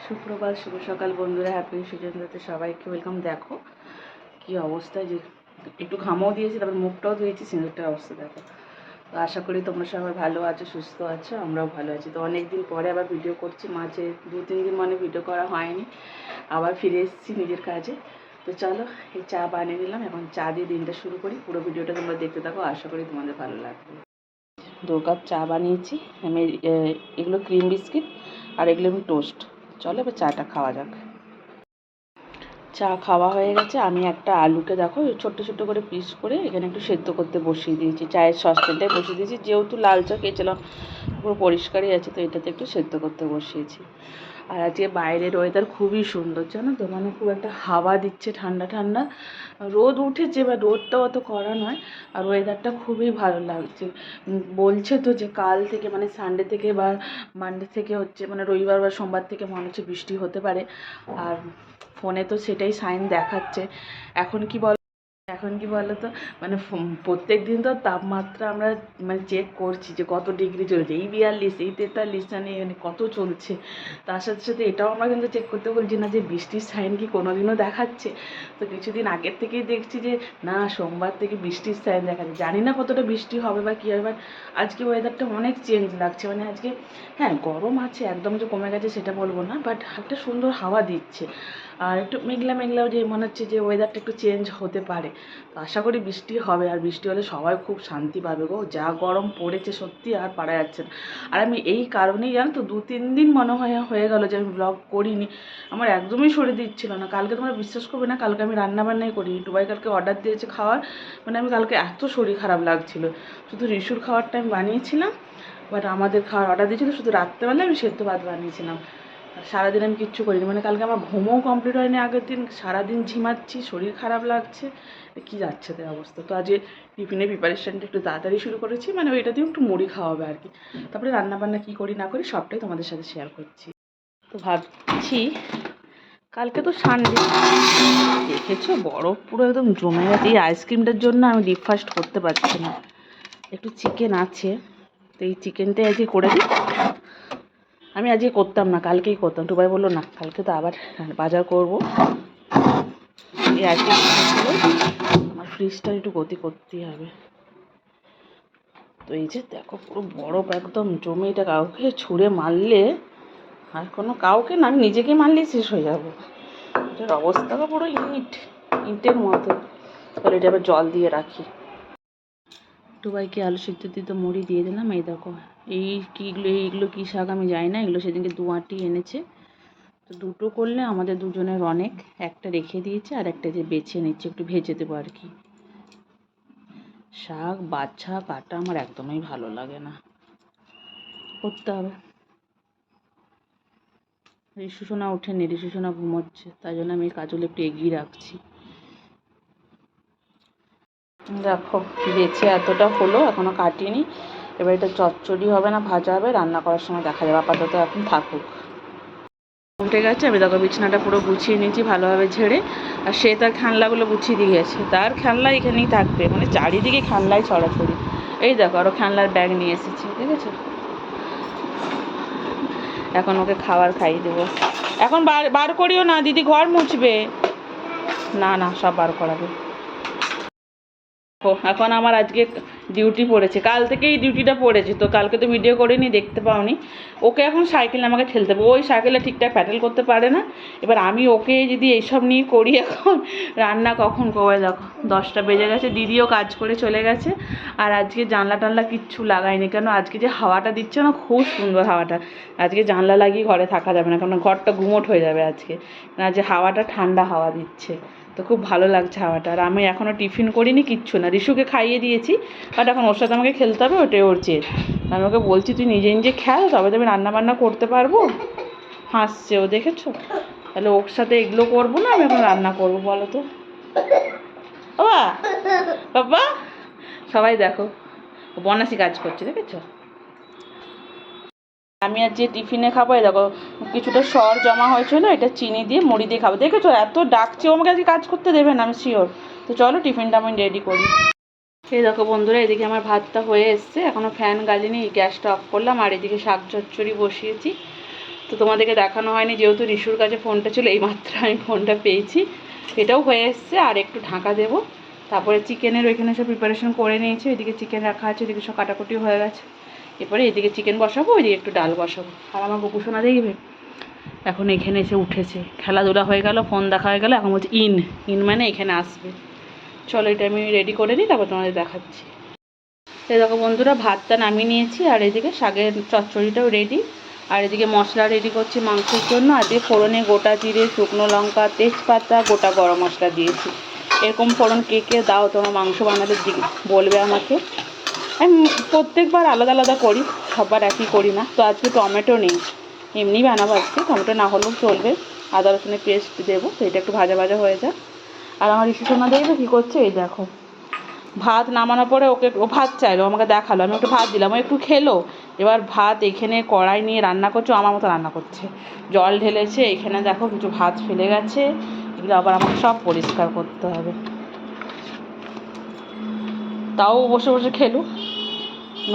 সুপ্রভাত, শুভ সকাল বন্ধুরা। হ্যাপি সুজনদাতে সবাইকে ওয়েলকাম। দেখো কি অবস্থায়, যে একটু ঘামও দিয়েছি, তারপর মুখটাও ধুয়েছি, সিঁদুরটার অবস্থা দেখো। তো আশা করি তোমরা সবাই ভালো আছো, সুস্থ আছো, আমরাও ভালো আছি। তো অনেক দিন পরে আবার ভিডিও করছি, মাঝে 2-3 দিন মানে ভিডিও করা হয়নি, আবার ফিরে এসেছি নিজের কাজে। তো চলো, এই চা বানিয়ে নিলাম, এখন চা দিয়ে দিনটা শুরু করি। পুরো ভিডিওটা তোমরা দেখতে থাকো, আশা করি তোমাদের ভালো লাগবে। 2 কাপ চা বানিয়েছি আমি। এগুলো ক্রিম বিস্কিট আর এগুলো আমি টোস্ট। চলো এবার চাটা খাওয়া যাক। চা খাওয়া হয়ে গেছে। আমি একটা আলুকে দেখো ছোট্ট ছোট্ট করে পিস করে এখানে একটু সেদ্ধ করতে বসিয়ে দিয়েছি। চায়ের সসপ্যানটাই বসিয়ে দিয়েছি, যেহেতু লাল চা খেয়েছিলাম, পুরো পরিষ্কারই আছে, তো এটাতে একটু সেদ্ধ করতে বসিয়েছি। আর আজকে বাইরের ওয়েদার খুবই সুন্দর, জানো তো, মানে খুব একটা হাওয়া দিচ্ছে, ঠান্ডা ঠান্ডা। রোদ উঠেছে, বা রোদটা অত কড়া নয়, আর ওয়েদারটা খুবই ভালো লাগছে। বলছে তো যে কাল থেকে মানে সানডে থেকে বা মানডে থেকে হচ্ছে, মানে রবিবার বা সোমবার থেকে মনে হচ্ছে বৃষ্টি হতে পারে। আর ফোনে তো সেটাই সাইন দেখাচ্ছে। এখন কি বলো তো, মানে প্রত্যেক দিন তো তাপমাত্রা আমরা মানে চেক করছি যে কত ডিগ্রি চলছে, এই 42, এই 43, মানে কত চলছে। তার সাথে সাথে এটাও আমরা কিন্তু চেক করতে বলছি না যে বৃষ্টির সাইন কি কোনো দিনও দেখাচ্ছে। তো কিছুদিন আগের থেকেই দেখছি যে না, সোমবার থেকে বৃষ্টির সাইন দেখাচ্ছে। জানি না কতটা বৃষ্টি হবে বা কী হবে, বাট আজকে ওয়েদারটা অনেক চেঞ্জ লাগছে। মানে আজকে হ্যাঁ গরম আছে, একদম যে কমে গেছে সেটা বলবো না, বাট একটা সুন্দর হাওয়া দিচ্ছে। আর একটু মেঘলা মেঘলাও, যে মনে হচ্ছে যে ওয়েদারটা একটু চেঞ্জ হতে পারে। তো আশা করি বৃষ্টি হবে, আর বৃষ্টি হলে সবাই খুব শান্তি পাবে গো। যা গরম পড়েছে সত্যি আর পারা যাচ্ছে না। আর আমি এই কারণেই, জানো তো, 2-3 দিন মনে হয়ে গেল যে আমি ব্লগ করিনি। আমার একদমই শরীর দিচ্ছিল না। কালকে তোমরা বিশ্বাস করবে না, কালকে আমি রান্নাবান্নাই করিনি। টুবাই কালকে অর্ডার দিয়েছে খাওয়ার, মানে আমি কালকে এত শরীর খারাপ লাগছিল। শুধু রিশুর খাওয়ারটা আমি বানিয়েছিলাম, বাট আমাদের খাওয়ার অর্ডার দিয়েছিল শুধু রাত্রেবেলা আমি সেদ্ধ ভাত বানিয়েছিলাম। আর সারাদিন আমি কিচ্ছু করিনি, মানে কালকে আমার ঘুমও কমপ্লিট হয়নি আগের দিন, সারাদিন ঝিমাচ্ছি, শরীর খারাপ লাগছে, কী যাচ্ছে তাই অবস্থা। তো আজকে টিফিনের প্রিপারেশানটা একটু তাড়াতাড়ি শুরু করেছি, মানে ওইটা দিয়ে একটু মুড়ি খাওয়াবে আর কি। তারপরে রান্নাবান্না কী করি না করি সবটাই তোমাদের সাথে শেয়ার করছি। তো ভাবছি, কালকে তো সানডে, দেখেছো বরফ পুরো একদম জমে গেছে। এই আইসক্রিমটার জন্য আমি ডিপ ফাস্ট করতে পারছি না। একটু চিকেন আছে, তো এই চিকেনটাই আজকে করে দিই। আমি আজকে করতাম না, কালকেই করতাম। টুবাই বললো না, কালকে তো আবার বাজার করবো, এই আজকে আমার ফ্রিজটা একটু গতি করতেই হবে। তো এই যে দেখো পুরো বরফ একদম জমে, এটা কাউকে ছুঁড়ে মারলে, আর কোনো কাউকে না, আমি নিজেকে মারলেই শেষ হয়ে যাবো। এটার অবস্থাটা পুরো ইটের মতো। তাহলে এটা আবার জল দিয়ে রাখি। টুবাইকে আলু সিদ্ধ দিতে মুড়ি দিয়ে দিলাম। এই দেখো এইগুলো কী শাক আমি জানি না, এগুলো সেদিনকে 2 আঁটি এনেছে। তো দুটো করলে আমাদের দুজনের অনেক। একটা রেখে দিয়েছে, আর একটা যে বেছে নিচ্ছে, একটু ভেজে দেবো আর কি। শাক বাছা কাটা আমার একদমই ভালো লাগে না, করতে হবে। রিশুসোনা ওঠেনি, রিশুসোনা ঘুমোচ্ছে, তাই জন্য আমি কাজগুলো একটু এগিয়ে রাখছি। দেখো বেছে এতটা হলো, এখনও কাটিনি। এবার এটা চচ্চড়ি হবে না ভাজা হবে, রান্না করার সময় দেখা যাবে। আপাতত এখন থাকুক। উঠে গেছে, আমি দেখো বিছানাটা পুরো গুছিয়ে নিয়েছি ভালোভাবে ঝেড়ে। আর সে তার খেলনাগুলো গুছিয়ে দিয়ে গেছে, তার খেলনা এখানেই থাকবে, মানে চারিদিকে খেলনাই ছড়াছড়ি। এই দেখো আরও খেলনার ব্যাগ নিয়ে এসেছি, দেখেছো। এখন ওকে খাবার খাইয়ে দেবো। এখন বার করিও না, দিদি ঘর মুছবে। না না, সব বার করাবে। এখন আমার আজকে ডিউটি পড়েছে, কাল থেকেই ডিউটিটা পড়েছে। তো কালকে তো ভিডিও করিনি, দেখতে পাওনি। ওকে এখন সাইকেলে আমাকে ঠেলতে হবে, ওই সাইকেলে ঠিকঠাক প্যাডেল করতে পারে না। এবার আমি ওকে যদি এইসব নিয়ে করি, এখন রান্না কখন করবে দেখো, 10টা বেজে গেছে। দিদিও কাজ করে চলে গেছে। আর আজকে জানলা টানলা কিচ্ছু লাগাইনি, কেন আজকে যে হাওয়াটা দিচ্ছে না, খুব সুন্দর হাওয়াটা। আজকে জানলা লাগিয়ে ঘরে থাকা যাবে না, কারণ ঘরটা গুমোট হয়ে যাবে আজকে। না, যে হাওয়াটা ঠান্ডা হাওয়া দিচ্ছে, তো খুব ভালো লাগছে হাওয়াটা। আর আমি এখনও টিফিন করিনি, কিচ্ছু না। রিশুকে খাইয়ে দিয়েছি, বাট এখন ওর সাথে আমাকে খেলতে হবে, ওটাই ওর জেদ। আমি ওকে বলছি তুই নিজে নিজে খেল, তবে তো আমি রান্নাবান্না করতে পারবো। হাসছে ও, দেখেছো। তাহলে ওর সাথে এগুলো করবো না, আমি এখন রান্না করবো, বলো তো। বাবা বাবা, সবাই দেখো বনাসি কাজ করছে, দেখেছো। আমি আজ যে টিফিনে খাবো, দেখো কিছুটা সর জমা হয়েছিল, এটা চিনি দিয়ে মুড়ি দিয়ে খাবো। দেখেছো এত ডাকছে, ও আমাকে আজকে কাজ করতে দেবে না, আমি শিওর। তো চলো টিফিনটা আমি রেডি করি। এই দেখো বন্ধুরা, এদিকে আমার ভাতটা হয়ে এসছে, এখনও ফ্যান গালিনি, গ্যাসটা অফ করলাম। আর এদিকে শাক চচ্চড়ি বসিয়েছি। তো তোমাদেরকে দেখানো হয়নি, যেহেতু রিশুর কাছে ফোনটা ছিল, এইমাত্র আমি ফোনটা পেয়েছি। এটাও হয়ে এসছে, আর একটু ঢাকা দেবো। তারপরে চিকেনের ওইখানে সব প্রিপারেশন করে নিয়েছি, ওইদিকে চিকেন রাখা আছে, ওইদিকে সব কাটাকুটি হয়ে গেছে। এরপরে এদিকে চিকেন বসাবো, ওইদিকে একটু ডাল বসাবো। আর আমার গোপুসোনা দেখবে এখন এখানে এসে উঠেছে, খেলাধুলা হয়ে গেল, ফোন দেখা হয়ে গেল, এখন বলছে ইন মানে এখানে আসবে। চলো এটা আমি রেডি করে নিই, তারপর তোমাদের দেখাচ্ছি। এই দেখো বন্ধুরা, ভাতটা নামিয়ে নিয়েছি, আর এদিকে শাকের চচ্চড়িটাও রেডি, আর এদিকে মশলা রেডি করছি মাংসের জন্য। আর দিয়ে ফোড়নে গোটা জিরে, শুকনো লঙ্কা, তেজপাতা, গোটা গরম মশলা দিয়েছি। এরকম ফোড়ন কে কে দাও তোমার মাংস বানালে বলবে আমাকে। আমি প্রত্যেকবার আলাদা আলাদা করি, সববার একই করি না। তো আজকে টমেটো নেই, এমনি বানাবো আজকে, টমেটো না হলেও চলবে। আদা রসুনের পেস্ট দেবো, তো এটা একটু ভাজা ভাজা হয়ে যাক। আর আমার রিসেপশনে দেখবে কী করছে, এই দেখো ভাত নামানোর পরে ও ভাত চাইলো, আমাকে দেখালো, আমি একটু ভাত দিলাম, ও একটু খেলো। এবার ভাত এখানে কড়াই নিয়ে রান্না করছে, আমার মতো রান্না করছে, জল ঢেলেছে, এখানে দেখো কিছু ভাত ফেলে গেছে, এগুলো আবার আমাকে সব পরিষ্কার করতে হবে। তাও বসে বসে খেলো।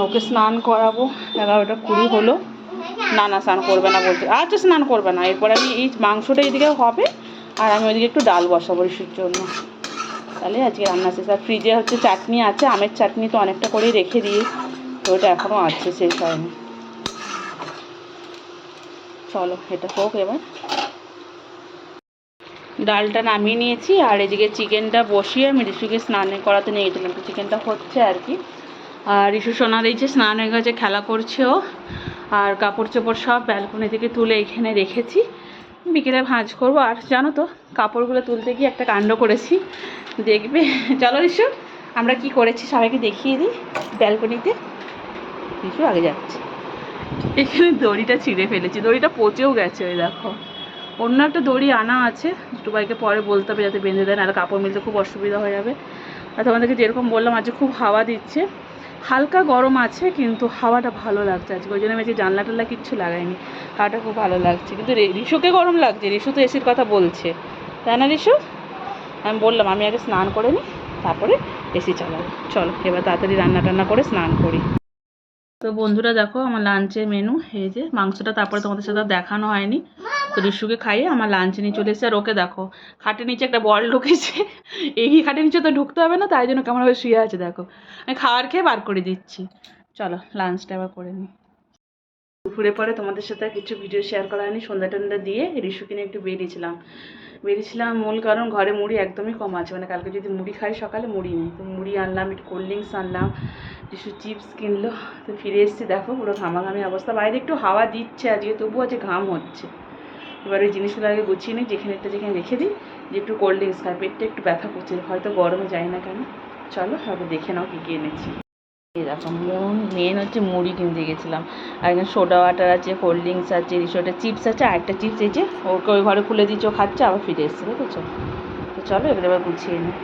ওকে স্নান করাবো, 11:20 হলো। না স্নান করবে না বলছে, আচ্ছা স্নান করবে না। এরপর আমি এই মাংসটা এদিকে হবে, আর আমি ওইদিকে একটু ডাল বসাবো রিসুর জন্য। তাহলে আজকে রান্না শেষ। আর ফ্রিজে হচ্ছে চাটনি আছে, আমের চাটনি তো অনেকটা করেই রেখে দিই, তো ওটা এখনও আছে, শেষ হয়নি। চলো এটা হোক এবার। ডালটা নামিয়ে নিয়েছি, আর এদিকে চিকেনটা বসিয়ে আমি রিশুকে স্নান করাতে নিয়ে গেছিলাম, তো চিকেনটা হচ্ছে আর কি। আর রিশু সোনার এই যে স্নান হয়ে গেছে, খেলা করছে ও। আর কাপড় চোপড় সব ব্যালকনি থেকে তুলে এখানে রেখেছি, বিকেলে ভাঁজ করবো। আর জানো তো, কাপড়গুলো তুলতে গিয়ে একটা কাণ্ড করেছি, দেখবে। চলো রিশু আমরা কি করেছি সবাইকে দেখিয়ে দিই। ব্যালকনিতে রিশু আগে যাচ্ছে, এখানে দড়িটা ছিঁড়ে ফেলেছি, দড়িটা পচেও গেছে, ওই দেখো। অন্য একটা দড়ি আনা আছে, দুটো বাইকে পরে বলতে হবে যাতে বেঁধে দেন, আর কাপড় মিলতে খুব অসুবিধা হয়ে যাবে। আর তোমাদেরকে যেরকম বললাম, আজকে খুব হাওয়া দিচ্ছে, হালকা গরম আছে কিন্তু হাওয়াটা ভালো লাগছে আজকে, ওই জন্য আমি জানলা টাল্লা কিচ্ছু লাগাইনি, হাওয়াটা খুব ভালো লাগছে। কিন্তু রিশুকে গরম লাগছে, রিশু তো এসির কথা বলছে, তাই না রিশু? আমি বললাম আমি আগে স্নান করে নিই, তারপরে এসি চালাবো। চলো এবার তাড়াতাড়ি রান্না টান্না করে স্নান করি। তো বন্ধুরা দেখো আমার লাঞ্চের মেনু এই যে মাংসটা, তারপরে তোমাদের সাথে দেখানো হয়নি। তো রিশুকে খাইয়ে আমার লাঞ্চে নিয়ে চলে এসেছে। আর ওকে দেখো খাটের নিচে একটা বল ঢুকেছে, এই খাটের নিচে তো ঢুকতে হবে না, তাই জন্য কেমনভাবে শুয়ে আছে দেখো। আমি খাওয়ার খেয়ে বার করে দিচ্ছি। চলো লাঞ্চটা এবার করে নিই। দুপুরে পরে তোমাদের সাথে কিছু ভিডিও শেয়ার করা হয়নি, সন্ধ্যা টন্ধা দিয়ে রিশুকে নিয়ে একটু বেরিয়েছিলাম। মূল কারণ ঘরে মুড়ি একদমই কম আছে, মানে কালকে যদি মুড়ি খাই সকালে মুড়ি নেই, তো মুড়ি আনলাম, একটু কোল্ড ড্রিঙ্কস আনলাম, কিছু চিপস কিনলো। তো ফিরে এসেছি, দেখো পুরো ঘামাঘামি অবস্থা, বাইরে একটু হাওয়া দিচ্ছে আজকে, তবুও আজকে ঘাম হচ্ছে। এবার ওই জিনিসগুলো আগে গুছিয়ে নিই, যেখানে রেখে দিই, যে একটু কোল্ড ড্রিঙ্কস খাই, পেটটা একটু ব্যথা করছে, হয়তো গরমে যাই না কেন। চলো আগে দেখে নাও কী কী এনেছি। এই দেখো মেন হচ্ছে মুড়ি কিনতে গেছিলাম, আর এখানে সোডা ওয়াটার আছে, কোল্ড ড্রিঙ্কস আছে, রিসোর্টের চিপস আছে, আর একটা চিপস এই যে ওকে ওই ঘরে খুলে দিচ্ছে, ও খাচ্ছে, আবার ফিরে এসছে, দেখেছো? তো চলো এবার গুছিয়ে নিই।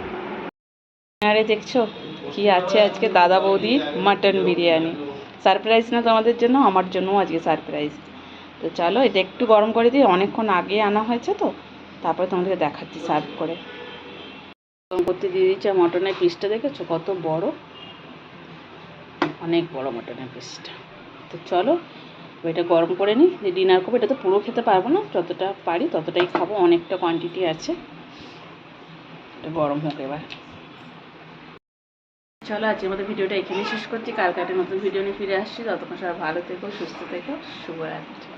আরে দেখছো কি আছে আজকে, দাদা বৌদির মাটন বিরিয়ানি। সারপ্রাইজ না তোমাদের জন্য, আমার জন্যও আজকে সারপ্রাইজ। তো চলো এটা একটু গরম করে দিই, অনেকক্ষণ আগে আনা হয়েছে তো, তারপরে তোমাদেরকে দেখাচ্ছি সার্ভ করে। গরম করতে দিয়ে দিচ্ছি। আর মটনের পিসটা দেখেছো কত বড়, অনেক বড় মটনের পিসটা। তো চলো এটা গরম করে নিই, যে ডিনার করবো। এটা তো পুরো খেতে পারবো না, যতটা পারি ততটাই খাবো, অনেকটা কোয়ান্টিটি আছে। এটা গরম হোক এবার। চলো আজকের মতো ভিডিওটা এখানেই শেষ করছি, কালকে একটা নতুন ভিডিও নিয়ে ফিরে আসছি। ততক্ষণ সবাই ভালো থেকো, সুস্থ থেকো, শুভরাত্রি।